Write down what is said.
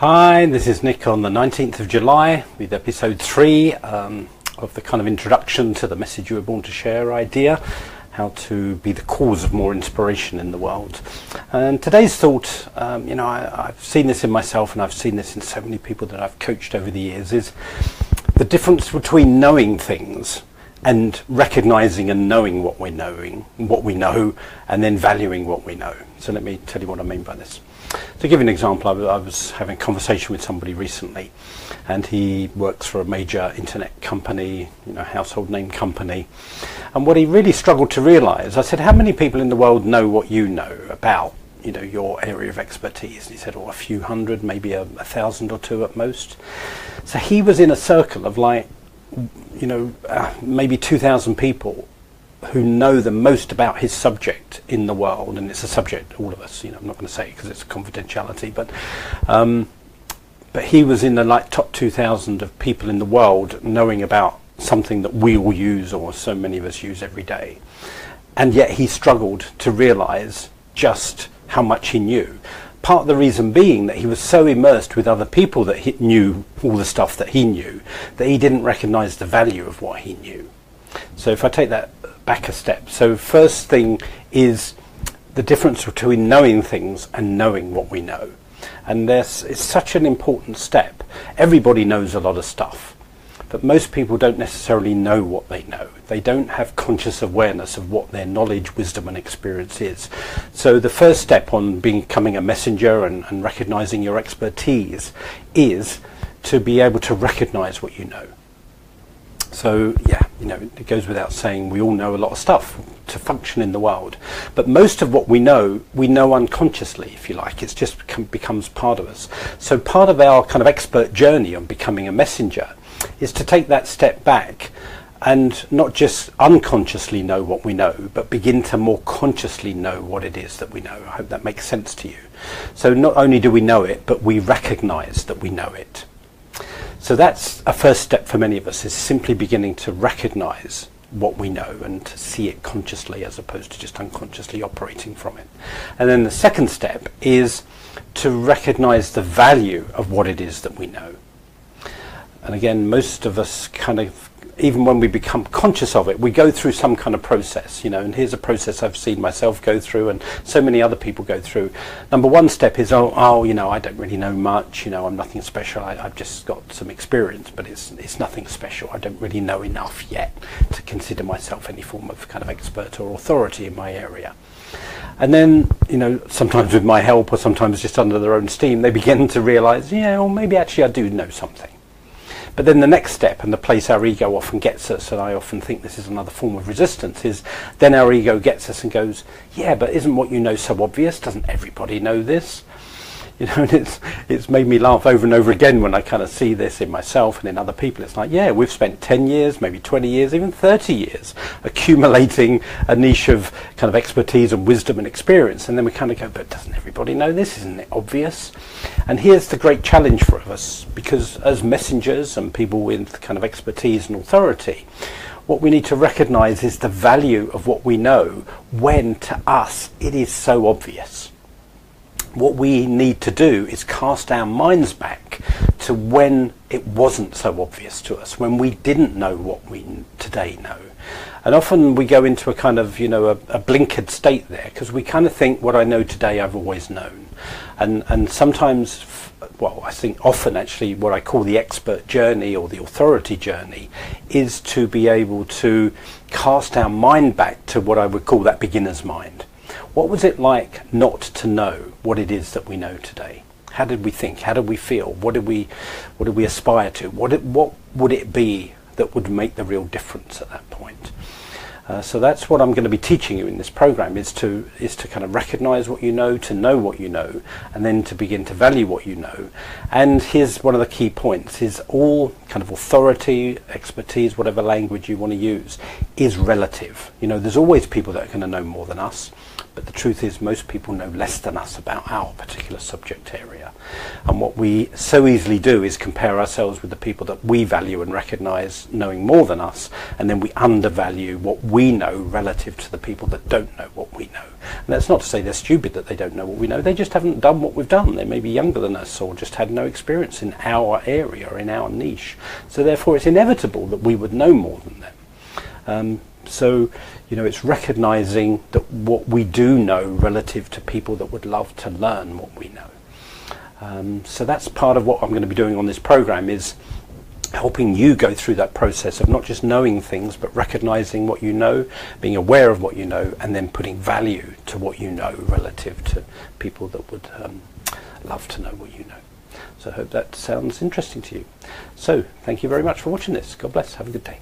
Hi, this is Nick on the 19th of July with episode 3 of the kind of introduction to the message you were born to share idea, how to be the cause of more inspiration in the world. And today's thought, I've seen this in myself and I've seen this in so many people that I've coached over the years, is the difference between knowing things and recognizing and knowing what we're knowing, what we know, and then valuing what we know. So let me tell you what I mean by this. To give you an example, I was having a conversation with somebody recently, and he works for a major internet company, household name company. And what he really struggled to realize, I said, how many people in the world know what you know about, your area of expertise? And he said, a few hundred, maybe a thousand or two at most. So he was in a circle of maybe 2,000 people who know the most about his subject in the world, and it's a subject all of us, I'm not going to say it because it's confidentiality, but he was in the top 2,000 of people in the world knowing about something that we all use, or so many of us use every day, and yet he struggled to realize just how much he knew. Part of the reason being that he was so immersed with other people that he knew all the stuff that he knew, that he didn't recognize the value of what he knew. So if I take that back a step, so first thing is the difference between knowing things and knowing what we know. And it's such an important step. Everybody knows a lot of stuff, but most people don't necessarily know what they know. They don't have conscious awareness of what their knowledge, wisdom and experience is. So the first step on becoming a messenger and recognizing your expertise is to be able to recognize what you know. So it goes without saying, we all know a lot of stuff to function in the world, but most of what we know unconsciously, if you like. It's just becomes part of us. So part of our kind of expert journey on becoming a messenger is to take that step back and not just unconsciously know what we know, but begin to more consciously know what it is that we know. I hope that makes sense to you. So not only do we know it, but we recognize that we know it. So that's a first step for many of us, is simply beginning to recognize what we know and to see it consciously as opposed to just unconsciously operating from it. And then the second step is to recognize the value of what it is that we know. And again, most of us even when we become conscious of it, we go through some kind of process, and here's a process I've seen myself go through and so many other people go through. Number one step is, I don't really know much, I'm nothing special, I've just got some experience, but it's nothing special. I don't really know enough yet to consider myself any form of kind of expert or authority in my area. And then, sometimes with my help or sometimes just under their own steam, they begin to realize, maybe actually I do know something. But then the next step, and the place our ego often gets us, and I often think this is another form of resistance, is then our ego gets us and goes, yeah, but isn't what you know so obvious? Doesn't everybody know this? And it's made me laugh over and over again when I kind of see this in myself and in other people. It's like, yeah, we've spent 10 years, maybe 20 years, even 30 years accumulating a niche of kind of expertise and wisdom and experience. And then we kind of go, but doesn't everybody know this? Isn't it obvious? And here's the great challenge for us, because as messengers and people with kind of expertise and authority, what we need to recognize is the value of what we know when to us it is so obvious. What we need to do is cast our minds back to when it wasn't so obvious to us, when we didn't know what we today know. And often we go into a kind of, a blinkered state there, because we kind of think what I know today I've always known. And sometimes, I think often actually what I call the expert journey or the authority journey is to be able to cast our mind back to what I would call that beginner's mind. What was it like not to know what it is that we know today? How did we think? How did we feel? What did we aspire to? What would it be that would make the real difference at that point? So that's what I'm going to be teaching you in this program, is to kind of recognize what you know, to know what you know, and then to begin to value what you know. And here's one of the key points, is all kind of authority, expertise, whatever language you want to use, is relative. There's always people that are going to know more than us, but but the truth is most people know less than us about our particular subject area. And what we so easily do is compare ourselves with the people that we value and recognise knowing more than us, and then we undervalue what we know relative to the people that don't know what we know. And that's not to say they're stupid that they don't know what we know, they just haven't done what we've done. They may be younger than us or just had no experience in our area or in our niche. So therefore it's inevitable that we would know more than them. So, you know, it's recognising that what we do know relative to people that would love to learn what we know. So that's part of what I'm going to be doing on this program, is helping you go through that process of not just knowing things, but recognising what you know, being aware of what you know, and then putting value to what you know relative to people that would love to know what you know. So I hope that sounds interesting to you. So thank you very much for watching this. God bless. Have a good day.